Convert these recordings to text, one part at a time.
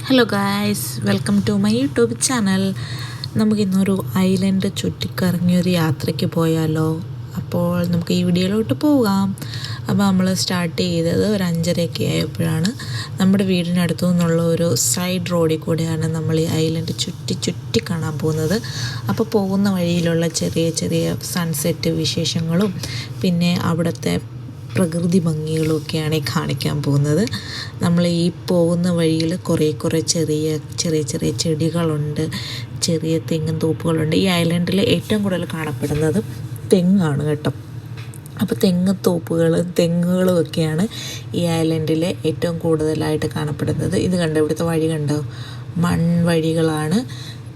Hello guys, welcome to my YouTube channel. നമുക്കിന്നൊരു island ചുറ്റിക്കറങ്ങിയൊരു യാത്രയ്ക്ക് പോയാലോ? അപ്പോൾ നമുക്ക് ഈ വീഡിയോയിലോട്ട് പോകാം. അപ്പോൾ നമ്മൾ സ്റ്റാർട്ട് ചെയ്തത് ഒരു 5:30 ആയപ്പോഴാണ്. നമ്മുടെ വീടിനടുത്തു നിന്നുള്ള ഒരു സൈഡ് റോഡിൽ കൂടെയാണ് നമ്മൾ ഈ ഐലൻഡ് ചുറ്റി കാണാൻ പോകുന്നത്. അപ്പോൾ പോകുന്ന വഴിയിലുള്ള ചെറിയ ചെറിയ സൺസെറ്റ് വിശേഷങ്ങളും പിന്നെ അവിടുത്തെ പ്രകൃതി ഭംഗികളൊക്കെയാണ് ഈ കാണിക്കാൻ പോകുന്നത്. നമ്മൾ ഈ പോകുന്ന വഴിയിൽ കുറേ ചെറിയ ചെടികളുണ്ട്, ചെറിയ തെങ്ങും തോപ്പുകളുണ്ട്. ഈ ഐലൻഡിൽ ഏറ്റവും കൂടുതൽ കാണപ്പെടുന്നത് തെങ്ങാണ് കേട്ടോ. അപ്പോൾ തെങ്ങുകളും ഒക്കെയാണ് ഈ ഐലൻഡിലെ ഏറ്റവും കൂടുതലായിട്ട് കാണപ്പെടുന്നത്. ഇത് കണ്ടോ, ഇവിടുത്തെ വഴി കണ്ടോ, മൺവഴികളാണ്,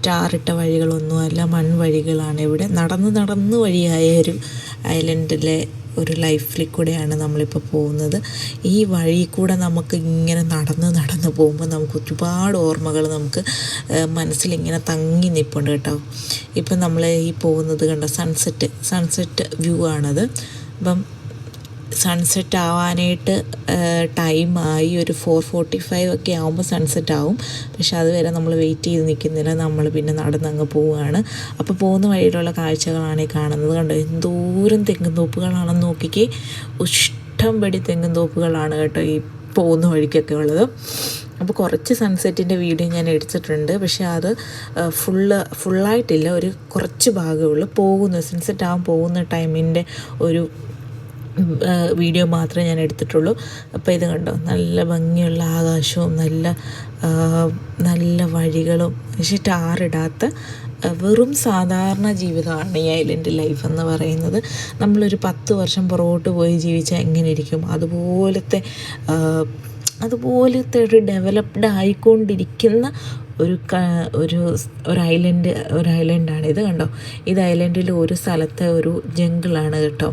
ടാറിട്ട വഴികളൊന്നുമല്ല, മൺവഴികളാണ്. ഇവിടെ നടന്ന് വഴിയായ ഒരു ഐലൻഡിലെ ഒരു ലൈഫിൽ കൂടെയാണ് നമ്മളിപ്പോൾ പോകുന്നത്. ഈ വഴി കൂടെ നമുക്ക് ഇങ്ങനെ നടന്ന് പോകുമ്പോൾ നമുക്ക് ഒരുപാട് ഓർമ്മകൾ നമുക്ക് മനസ്സിലിങ്ങനെ തങ്ങി നിൽപ്പുണ്ട് കേട്ടോ. ഇപ്പം നമ്മൾ ഈ പോകുന്നത് കണ്ടോ, സൺസെറ്റ് വ്യൂ ആണത്. അപ്പം സൺസെറ്റ് ആവാനായിട്ട് ടൈമായി, ഒരു 4:45 ഒക്കെ ആകുമ്പോൾ സൺസെറ്റ് ആവും. പക്ഷെ അതുവരെ നമ്മൾ വെയിറ്റ് ചെയ്ത് നിൽക്കുന്നില്ല, നമ്മൾ പിന്നെ നടന്നങ്ങ് പോവുകയാണ്. അപ്പോൾ പോകുന്ന വഴിയിലുള്ള കാഴ്ചകളാണ് ഈ കാണുന്നത്. കണ്ടോ, എന്തോരം തെങ്ങും തോപ്പുകളാണെന്ന് നോക്കിക്കേ. ഇഷ്ടംപടി തെങ്ങും തോപ്പുകളാണ് കേട്ടോ ഈ പോകുന്ന വഴിക്കൊക്കെ ഉള്ളത്. അപ്പോൾ കുറച്ച് സൺസെറ്റിൻ്റെ വീഡിയോ ഞാൻ എടുത്തിട്ടുണ്ട്, പക്ഷേ അത് ഫുള്ളായിട്ടില്ല, ഒരു കുറച്ച് ഭാഗമേ ഉള്ളൂ. സൺസെറ്റ് ആവാൻ പോകുന്ന ടൈമിൻ്റെ ഒരു വീഡിയോ മാത്രമേ ഞാൻ എടുത്തിട്ടുള്ളൂ. അപ്പോൾ ഇത് കണ്ടോ, നല്ല ഭംഗിയുള്ള ആകാശവും നല്ല വഴികളും, പക്ഷേ ടാറിടാത്ത വെറും സാധാരണ ജീവിതമാണ് ഈ ഐലൻഡ് ലൈഫ് എന്ന് പറയുന്നത്. നമ്മളൊരു 10 വർഷം പുറകോട്ട് പോയി ജീവിച്ചാൽ എങ്ങനെ ഇരിക്കും, അതുപോലത്തെ ഒരു ഡെവലപ്ഡ് ആയിക്കൊണ്ടിരിക്കുന്ന ഒരു ഐലൻഡാണ് ഇത്. കണ്ടോ, ഇത് ഐലൻഡിൽ ഒരു സ്ഥലത്തെ ഒരു ജംഗിളാണ് കേട്ടോ.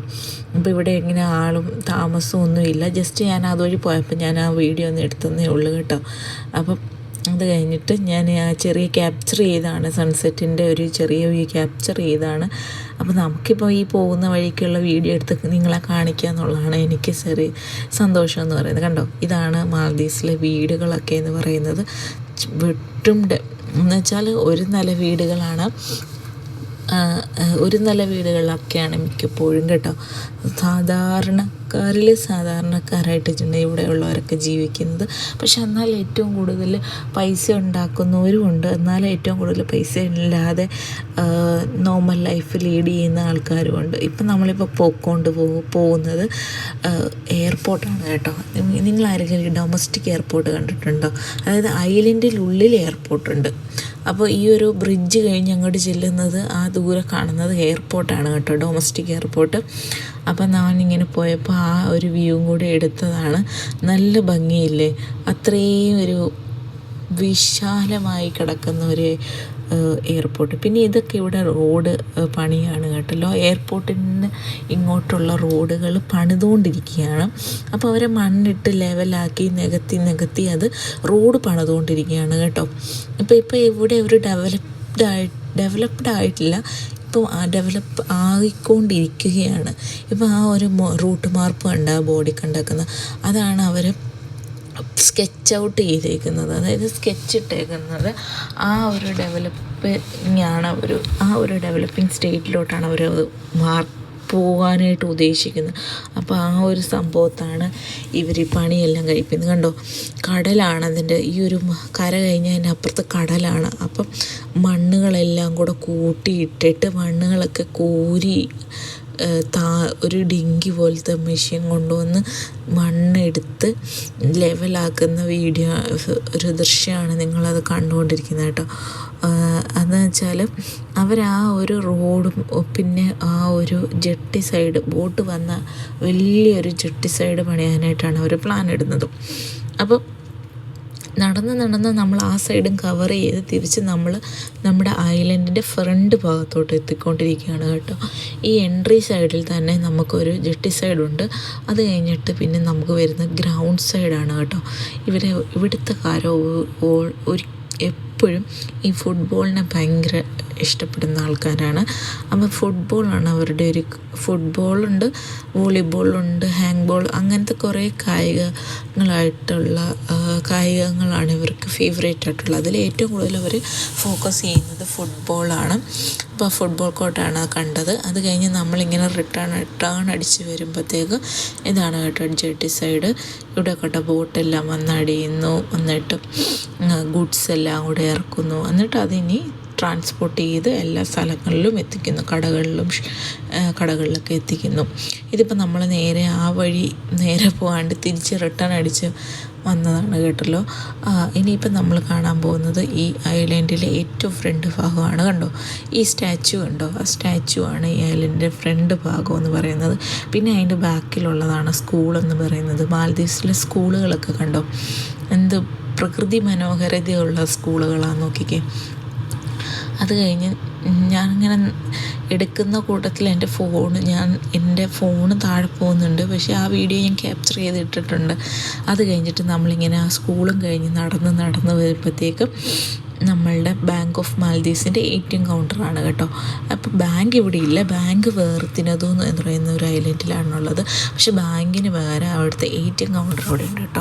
അപ്പോൾ ഇവിടെ ഇങ്ങനെ ആളും താമസവും ഒന്നുമില്ല. ജസ്റ്റ് ഞാൻ അതുവഴി പോയപ്പോൾ ഞാൻ ആ വീഡിയോ ഒന്ന് എടുത്തതേ ഉള്ളൂ കേട്ടോ. അപ്പം അത് കഴിഞ്ഞിട്ട് ഞാൻ ആ ചെറിയ ക്യാപ്ചർ ചെയ്താണ്, സൺസെറ്റിൻ്റെ ഒരു ചെറിയ വ്യൂ ക്യാപ്ചർ ചെയ്താണ്. അപ്പോൾ നമുക്കിപ്പോൾ ഈ പോകുന്ന വഴിക്കുള്ള വീഡിയോ എടുത്ത് നിങ്ങളെ കാണിക്കുക എന്നുള്ളതാണ് എനിക്ക് ചെറിയ സന്തോഷം എന്ന് പറയുന്നത്. കണ്ടോ, ഇതാണ് മാൽദീവ്സിലെ വീടുകളൊക്കെ എന്ന് പറയുന്നത്. എന്ന് വെച്ചാൽ ഒരു നില വീടുകളിലൊക്കെയാണ് മിക്കപ്പോഴും കേട്ടോ. സാധാരണക്കാരായിട്ടുണ്ട് ഇവിടെ ഉള്ളവരൊക്കെ ജീവിക്കുന്നത്. പക്ഷെ എന്നാൽ ഏറ്റവും കൂടുതൽ പൈസ ഉണ്ടാക്കുന്നവരും ഉണ്ട്, എന്നാൽ ഏറ്റവും കൂടുതൽ പൈസ ഇല്ലാതെ നോർമൽ ലൈഫ് ലീഡ് ചെയ്യുന്ന ആൾക്കാരുമുണ്ട്. ഇപ്പം നമ്മളിപ്പോൾ പോകുന്നത് എയർപോർട്ടാണ് കേട്ടോ. നിങ്ങൾ ആരെങ്കിലും ഡൊമസ്റ്റിക് എയർപോർട്ട് കണ്ടിട്ടുണ്ടോ? അതായത് ഐലൻഡിനുള്ളിൽ എയർപോർട്ടുണ്ട്. അപ്പോൾ ഈ ഒരു ബ്രിഡ്ജ് കഴിഞ്ഞ് അങ്ങോട്ട് ചെല്ലുന്നത് ആ ദൂരെ കാണുന്നത് എയർപോർട്ടാണ് കേട്ടോ, ഡൊമസ്റ്റിക് എയർപോർട്ട്. അപ്പം ഞാനിങ്ങനെ പോയപ്പോൾ ആ ഒരു വ്യൂവും കൂടെ എടുത്തതാണ്. നല്ല ഭംഗിയില്ലേ, അത്രയും ഒരു വിശാലമായി കിടക്കുന്ന ഒരു എയർപോർട്ട്. പിന്നെ ഇതൊക്കെ ഇവിടെ റോഡ് പണിയാണ് കേട്ടല്ലോ. എയർപോർട്ടിൽ നിന്ന് ഇങ്ങോട്ടുള്ള റോഡുകൾ പണിതുകൊണ്ടിരിക്കുകയാണ്. അപ്പോൾ അവരെ മണ്ണിട്ട് ലെവലാക്കി നികത്തി അത് റോഡ് പണിതുകൊണ്ടിരിക്കുകയാണ് കേട്ടോ. ഇപ്പോൾ ഇവിടെ ഒരു ഡെവലപ്ഡ് ആയിട്ടില്ല, ഇപ്പോൾ ഡെവലപ്പ് ആയിക്കൊണ്ടിരിക്കുകയാണ്. ഇപ്പോൾ ആ ഒരു റൂട്ട് മാർപ്പ് കണ്ട ബോർഡിൽ കണ്ടേക്കുന്നത്, അതാണ് അവർ സ്കെച്ച് ഔട്ട് ചെയ്തേക്കുന്നത്, അതായത് സ്കെച്ച് ഇട്ടേക്കുന്നത്. ആ ഒരു ഡെവലപ്പിംഗ് സ്റ്റേറ്റിലോട്ടാണ് അവർ പോകാനായിട്ട് ഉദ്ദേശിക്കുന്നത്. അപ്പോൾ ആ ഒരു സംഭവത്താണ് ഇവർ ഈ പണിയെല്ലാം കഴിക്കുന്നത്. കണ്ടോ, കടലാണ് അതിൻ്റെ, ഈ ഒരു കര കഴിഞ്ഞാൽ അതിൻ്റെ അപ്പുറത്ത് കടലാണ്. അപ്പം മണ്ണുകളെല്ലാം കൂടെ കൂട്ടിയിട്ടിട്ട് മണ്ണുകളൊക്കെ കോരി ഒരു ഡിങ്കി പോലത്തെ മെഷീൻ കൊണ്ടുവന്ന് മണ്ണെടുത്ത് ലെവലാക്കുന്ന ഒരു ദൃശ്യമാണ് നിങ്ങളത് കണ്ടുകൊണ്ടിരിക്കുന്നത് കേട്ടോ. അതെന്ന് വെച്ചാൽ അവർ ആ ഒരു റോഡും പിന്നെ ആ ഒരു ജെട്ടി സൈഡ്, ബോട്ട് വന്ന വലിയൊരു ജെട്ടി സൈഡ് പണിയാനായിട്ടാണ് അവർ പ്ലാൻ ഇടുന്നത്. അപ്പോൾ നടന്ന് നമ്മൾ ആ സൈഡും കവർ ചെയ്ത് തിരിച്ച് നമ്മുടെ ഐലൻഡിൻ്റെ ഫ്രണ്ട് ഭാഗത്തോട്ട് എത്തിക്കൊണ്ടിരിക്കുകയാണ് കേട്ടോ. ഈ എൻട്രി സൈഡിൽ തന്നെ നമുക്കൊരു ജെട്ടി സൈഡുണ്ട്. അത് കഴിഞ്ഞിട്ട് പിന്നെ നമുക്ക് വരുന്ന ഗ്രൗണ്ട് സൈഡാണ് കേട്ടോ. ഇവിടുത്തെ കാരോ എപ്പോഴും ഈ ഫുട്ബോളിനെ ഭയങ്കര ഇഷ്ടപ്പെടുന്ന ആൾക്കാരാണ്. അപ്പോൾ ഫുട്ബോളാണ് അവരുടെ ഒരു ഫുട്ബോളുണ്ട്, വോളിബോളുണ്ട്, ഹാങ് ബോൾ, അങ്ങനത്തെ കുറേ കായികങ്ങളാണ് ഇവർക്ക് ഫേവറേറ്റ് ആയിട്ടുള്ളത്. അതിൽ ഏറ്റവും കൂടുതൽ അവർ ഫോക്കസ് ചെയ്യുന്നത് ഫുട്ബോളാണ്. അപ്പോൾ ഫുട്ബോൾ കോർട്ടാണ് കണ്ടത്. അത് കഴിഞ്ഞ് നമ്മളിങ്ങനെ റിട്ടേൺ അടിച്ച് വരുമ്പോഴത്തേക്ക് ഇതാണ് കേട്ടോ ജെട്ടി സൈഡ്. ഇവിടെ കേട്ടോ ബോട്ടെല്ലാം വന്നടിയുന്നു, എന്നിട്ട് ഗുഡ്സ് എല്ലാം കൂടെ ഇറക്കുന്നു, എന്നിട്ട് അതിനി ട്രാൻസ്പോർട്ട് ചെയ്ത് എല്ലാ സ്ഥലങ്ങളിലും എത്തിക്കുന്നു, കടകളിലൊക്കെ എത്തിക്കുന്നു. ഇതിപ്പോൾ നമ്മൾ നേരെ ആ വഴി നേരെ പോകാണ്ട് തിരിച്ച് റിട്ടേൺ അടിച്ച് വന്നതാണ് കേട്ടല്ലോ. ഇനിയിപ്പോൾ നമ്മൾ കാണാൻ പോകുന്നത് ഈ ഐലൻഡിലെ ഏറ്റവും ഫ്രണ്ട് ഭാഗമാണ്. കണ്ടോ ഈ സ്റ്റാച്ചു കണ്ടോ, ആ സ്റ്റാച്ചു ആണ് ഈ ഐലൻഡിൻ്റെ ഫ്രണ്ട് ഭാഗം എന്ന് പറയുന്നത്. പിന്നെ അതിൻ്റെ ബാക്കിലുള്ളതാണ് സ്കൂളെന്ന് പറയുന്നത്. മാൽദീവ്സിലെ സ്കൂളുകളൊക്കെ കണ്ടോ, എന്ത് പ്രകൃതി മനോഹരതയുള്ള സ്കൂളുകളാണ് നോക്കിക്കേ. അത് കഴിഞ്ഞ് ഞാനിങ്ങനെ എടുക്കുന്ന കൂട്ടത്തിൽ എൻ്റെ ഫോണ് താഴെ പോകുന്നുണ്ട്, പക്ഷേ ആ വീഡിയോ ഞാൻ ക്യാപ്ചർ ചെയ്തിട്ടിട്ടുണ്ട്. അത് കഴിഞ്ഞിട്ട് നമ്മളിങ്ങനെ ആ സ്കൂളും കഴിഞ്ഞ് നടന്ന് വരുമ്പോഴത്തേക്കും നമ്മളുടെ ബാങ്ക് ഓഫ് മാൽദീവ്സിൻ്റെ ATM കൗണ്ടറാണ് കേട്ടോ. അപ്പോൾ ബാങ്ക് ഇവിടെ ഇല്ല, ബാങ്ക് വേറെ തിനതു എന്ന് പറയുന്ന ഒരു ഐലൻഡിലാണുള്ളത്. പക്ഷേ ബാങ്കിന് പകരം അവിടുത്തെ ATM കൗണ്ടർ അവിടെ ഉണ്ട് കേട്ടോ.